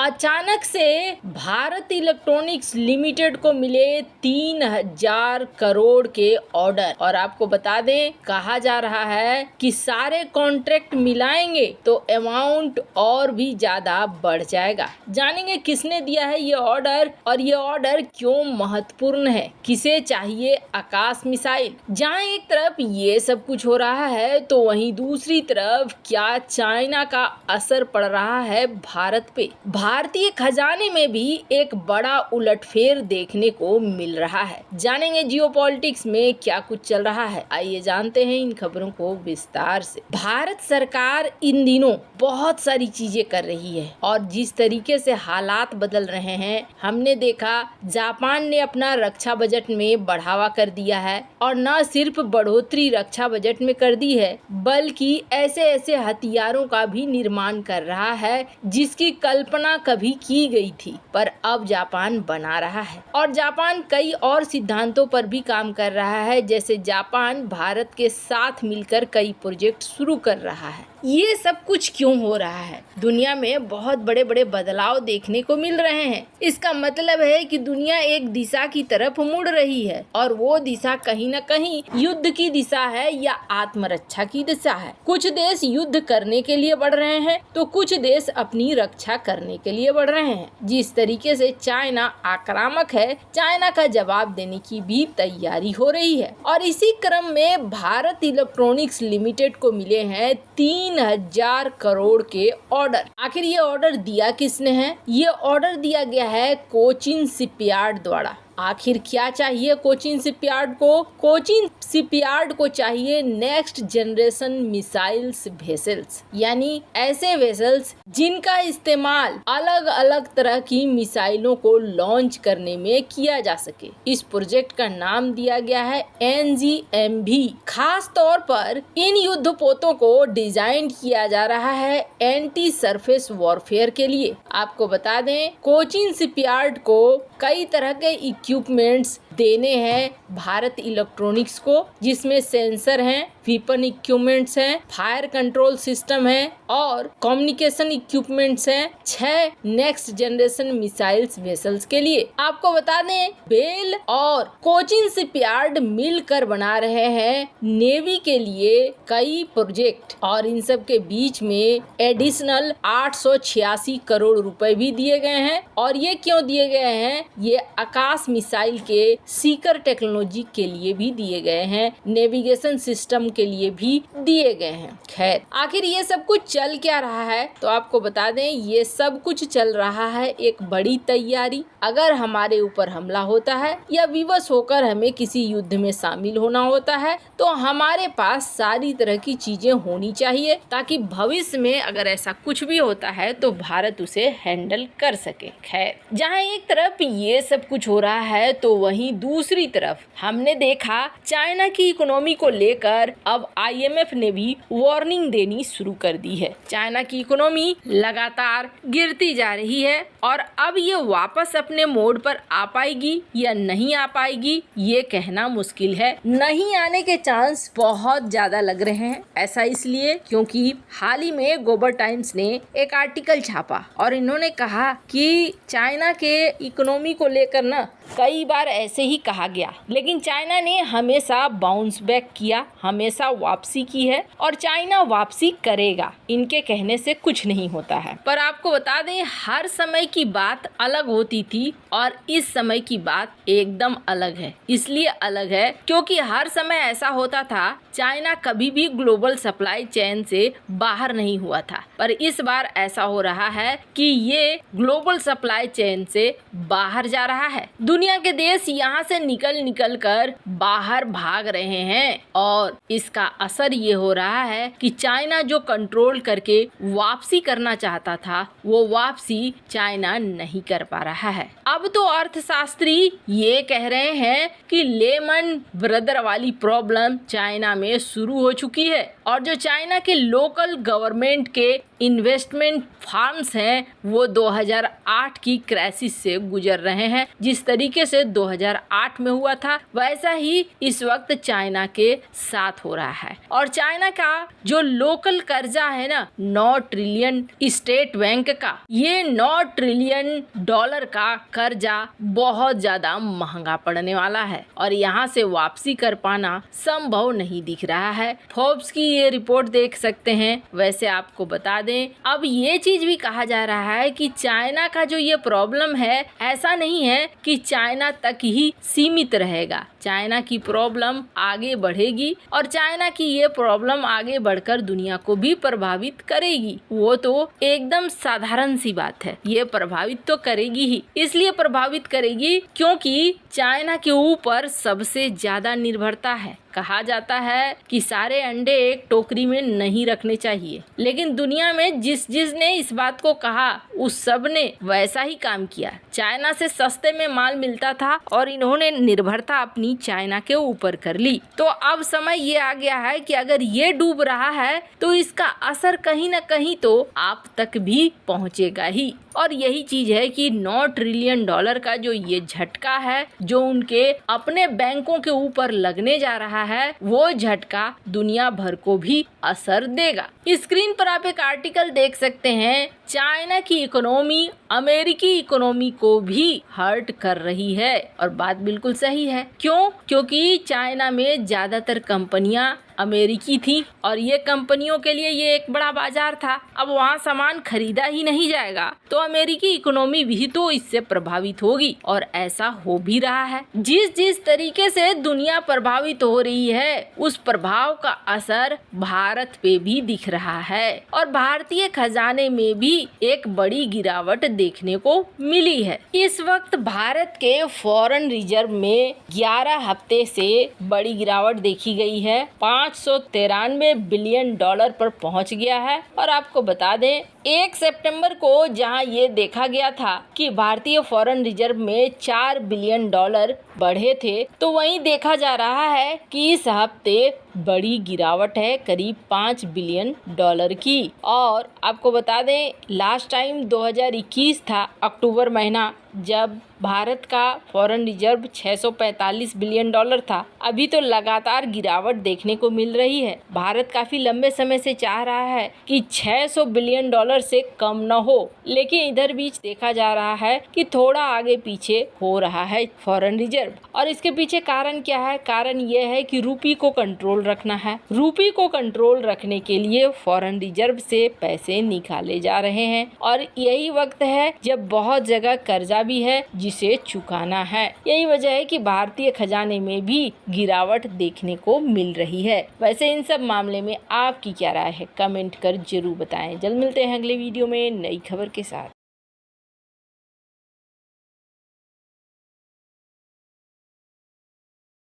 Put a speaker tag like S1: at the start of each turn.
S1: अचानक से Bharat electronics limited को मिले 3000 करोड़ के ऑर्डर। और आपको बता दें, कहा जा रहा है कि सारे कॉन्ट्रैक्ट मिलाएंगे तो अमाउंट और भी ज्यादा बढ़ जाएगा। जानेंगे किसने दिया है ये ऑर्डर और ये ऑर्डर क्यों महत्वपूर्ण है, किसे चाहिए आकाश मिसाइल। जहां एक तरफ ये सब कुछ हो रहा है तो वहीं दूसरी तरफ क्या चाइना का असर पड़ रहा है भारत पे। भारतीय खजाने में भी एक बड़ा उलटफेर देखने को मिल रहा है। जानेंगे जियोपॉलिटिक्स में क्या कुछ चल रहा है। आइए जानते हैं इन खबरों को विस्तार से। भारत सरकार इन दिनों बहुत सारी चीजें कर रही है और जिस तरीके से हालात बदल रहे हैं, हमने देखा जापान ने अपना रक्षा बजट में बढ़ावा कर दिया है और न सिर्फ बढ़ोतरी रक्षा बजट में कर दी है बल्कि ऐसे ऐसे हथियारों का भी निर्माण कर रहा है जिसकी कल्पना कभी की गई थी, पर अब जापान बना रहा है। और जापान कई और सिद्धांतों पर भी काम कर रहा है, जैसे जापान भारत के साथ मिलकर कई प्रोजेक्ट शुरू कर रहा है। ये सब कुछ क्यों हो रहा है? दुनिया में बहुत बड़े बड़े बदलाव देखने को मिल रहे हैं। इसका मतलब है कि दुनिया एक दिशा की तरफ मुड़ रही है और वो दिशा कहीं न कहीं युद्ध की दिशा है या आत्मरक्षा की दिशा है। कुछ देश युद्ध करने के लिए बढ़ रहे हैं तो कुछ देश अपनी रक्षा करने के लिए बढ़ रहे हैं। जिस तरीके से चाइना आक्रामक है, चाइना का जवाब देने की भी तैयारी हो रही है। और इसी क्रम में भारत इलेक्ट्रॉनिक्स लिमिटेड को मिले हैं 3000 करोड़ के ऑर्डर। आखिर ये ऑर्डर दिया किसने है? ये ऑर्डर दिया गया है कोचिन शिपयार्ड द्वारा। आखिर क्या चाहिए कोचिन शिपयार्ड को? कोचिन शिपयार्ड को चाहिए नेक्स्ट जनरेशन मिसाइल्स वेसल्स, यानी ऐसे वेसल्स जिनका इस्तेमाल अलग अलग तरह की मिसाइलों को लॉन्च करने में किया जा सके। इस प्रोजेक्ट का नाम दिया गया है NGMV। खास तौर पर इन युद्धपोतों को डिजाइन किया जा रहा है एंटी सरफेस वॉरफेयर के लिए। आपको बता दें, कोचिन शिपयार्ड को कई तरह के इक्विपमेंट्स देने हैं भारत इलेक्ट्रॉनिक्स को, जिसमें सेंसर हैं, वेपन इक्विपमेंट्स हैं, फायर कंट्रोल सिस्टम है और कम्युनिकेशन इक्विपमेंट्स हैं 6 नेक्स्ट जनरेशन मिसाइल्स वेसल्स के लिए। आपको बता दें, बेल और कोचिन शिपयार्ड मिलकर बना रहे हैं नेवी के लिए कई प्रोजेक्ट और इन सब के बीच में एडिशनल 886 करोड़ रुपए भी दिए गए हैं। और ये क्यों दिए गए हैं? ये आकाश मिसाइल के सीकर टेक्नोलॉजी के लिए भी दिए गए हैं, नेविगेशन सिस्टम के लिए भी दिए गए हैं। खैर, आखिर ये सब कुछ चल क्या रहा है? तो आपको बता दें, ये सब कुछ चल रहा है एक बड़ी तैयारी। अगर हमारे ऊपर हमला होता है या विवश होकर हमें किसी युद्ध में शामिल होना होता है तो हमारे पास सारी तरह की चीजें होनी चाहिए ताकि भविष्य में अगर ऐसा कुछ भी होता है तो भारत उसे हैंडल कर सके। खैर, जहाँ एक तरफ ये सब कुछ हो रहा है तो वहीं दूसरी तरफ हमने देखा चाइना की इकोनॉमी को लेकर अब IMF ने भी वार्निंग देनी शुरू कर दी है। चाइना की इकोनॉमी लगातार गिरती जा रही है और अब ये वापस अपने मोड पर आ पाएगी या नहीं आ पाएगी ये कहना मुश्किल है। नहीं आने के चांस बहुत ज्यादा लग रहे हैं। ऐसा इसलिए क्योंकि हाल ही में ग्लोबल टाइम्स ने एक आर्टिकल छापा और इन्होंने कहा कि चाइना के इकोनॉमी को लेकर ना कई बार ऐसे ही कहा गया, लेकिन चाइना ने हमेशा बाउंस बैक किया, हमेशा वापसी की है और चाइना वापसी करेगा। इनके कहने से कुछ नहीं होता है। पर आपको बता दें, हर समय की बात अलग होती थी और इस समय की बात एकदम अलग है। इसलिए अलग है क्योंकि हर समय ऐसा होता था, चाइना कभी भी ग्लोबल सप्लाई चेन से बाहर नहीं हुआ था। पर इस बार ऐसा हो रहा है कि ये ग्लोबल सप्लाई चेन से बाहर जा रहा है। दुनिया के देश यहाँ से निकल कर बाहर भाग रहे हैं और इसका असर ये हो रहा है कि चाइना जो कंट्रोल करके वापसी करना चाहता था वो वापसी चाइना नहीं कर पा रहा है। अब तो अर्थशास्त्री ये कह रहे हैं कि लेमन ब्रदर वाली प्रॉब्लम चाइना में शुरू हो चुकी है और जो चाइना के लोकल गवर्नमेंट के इन्वेस्टमेंट फर्म्स हैं वो 2008 की क्राइसिस से गुजर रहे हैं। जिस तरीके से 2008 में हुआ था वैसा ही इस वक्त चाइना के साथ हो रहा है। और चाइना का जो लोकल कर्जा है ना 9 ट्रिलियन स्टेट बैंक का, ये 9 ट्रिलियन डॉलर का कर्जा बहुत ज्यादा महंगा पड़ने वाला है और यहाँ से वापसी कर पाना संभव नहीं दिख रहा है। फोर्ब्स की ये रिपोर्ट देख सकते हैं। वैसे आपको बता दें अब ये चीज भी कहा जा रहा है कि चाइना का जो ये प्रॉब्लम है ऐसा नहीं है कि चाइना तक ही सीमित रहेगा। चाइना की प्रॉब्लम आगे बढ़ेगी और चाइना की ये प्रॉब्लम आगे बढ़कर दुनिया को भी प्रभावित करेगी। वो तो एकदम साधारण सी बात है, ये प्रभावित तो करेगी ही। इसलिए प्रभावित करेगी क्योंकि चाइना के ऊपर सबसे ज्यादा निर्भरता है। कहा जाता है कि सारे अंडे एक टोकरी में नहीं रखने चाहिए, लेकिन दुनिया में जिसने इस बात को कहा उस सब ने वैसा ही काम किया। चाइना से सस्ते में माल मिलता था और इन्होंने निर्भरता अपनी चाइना के ऊपर कर ली। तो अब समय ये आ गया है कि अगर ये डूब रहा है तो इसका असर कहीं ना कहीं तो आप तक भी पहुंचेगा ही। और यही चीज है कि 9 ट्रिलियन डॉलर का जो ये झटका है जो उनके अपने बैंकों के ऊपर लगने जा रहा है, वो झटका दुनिया भर को भी असर देगा। स्क्रीन पर आप एक आर्टिकल देख सकते हैं। चाइना की इकोनॉमी अमेरिकी इकोनॉमी को भी हर्ट कर रही है और बात बिल्कुल सही है। क्यों? क्योंकि चाइना में ज्यादातर कंपनियां अमेरिकी थी और ये कंपनियों के लिए ये एक बड़ा बाजार था। अब वहाँ सामान खरीदा ही नहीं जाएगा तो अमेरिकी इकोनॉमी भी तो इससे प्रभावित होगी और ऐसा हो भी रहा है। जिस तरीके से दुनिया प्रभावित हो रही है उस प्रभाव का असर भारत पे भी दिख रहा है और भारतीय खजाने में भी एक बड़ी गिरावट देखने को मिली है। इस वक्त भारत के फॉरेन रिजर्व में 11 हफ्ते से बड़ी गिरावट देखी गई है। 593 बिलियन डॉलर पर पहुंच गया है। और आपको बता दें 1 सितंबर को जहां ये देखा गया था कि भारतीय फॉरेन रिजर्व में 4 बिलियन डॉलर बढ़े थे, तो वहीं देखा जा रहा है कि इस हफ्ते बड़ी गिरावट है करीब 5 बिलियन डॉलर की। और आपको बता दें लास्ट टाइम 2021 था अक्टूबर महीना जब भारत का फॉरेन रिजर्व 645 बिलियन डॉलर था। अभी तो लगातार गिरावट देखने को मिल रही है। भारत काफी लंबे समय से चाह रहा है कि 600 बिलियन डॉलर से कम न हो, लेकिन इधर बीच देखा जा रहा है कि थोड़ा आगे पीछे हो रहा है फॉरेन रिजर्व। और इसके पीछे कारण क्या है? कारण ये है कि रूपी को कंट्रोल रखना है। रूपी को कंट्रोल रखने के लिए फॉरेन रिजर्व से पैसे निकाले जा रहे हैं और यही वक्त है जब बहुत जगह कर्जा भी है जिसे चुकाना है। यही वजह है कि भारतीय खजाने में भी गिरावट देखने को मिल रही है। वैसे इन सब मामले में आपकी क्या राय है? कमेंट कर जरूर बताएं। जल्द मिलते हैं अगले वीडियो में नई खबर के साथ।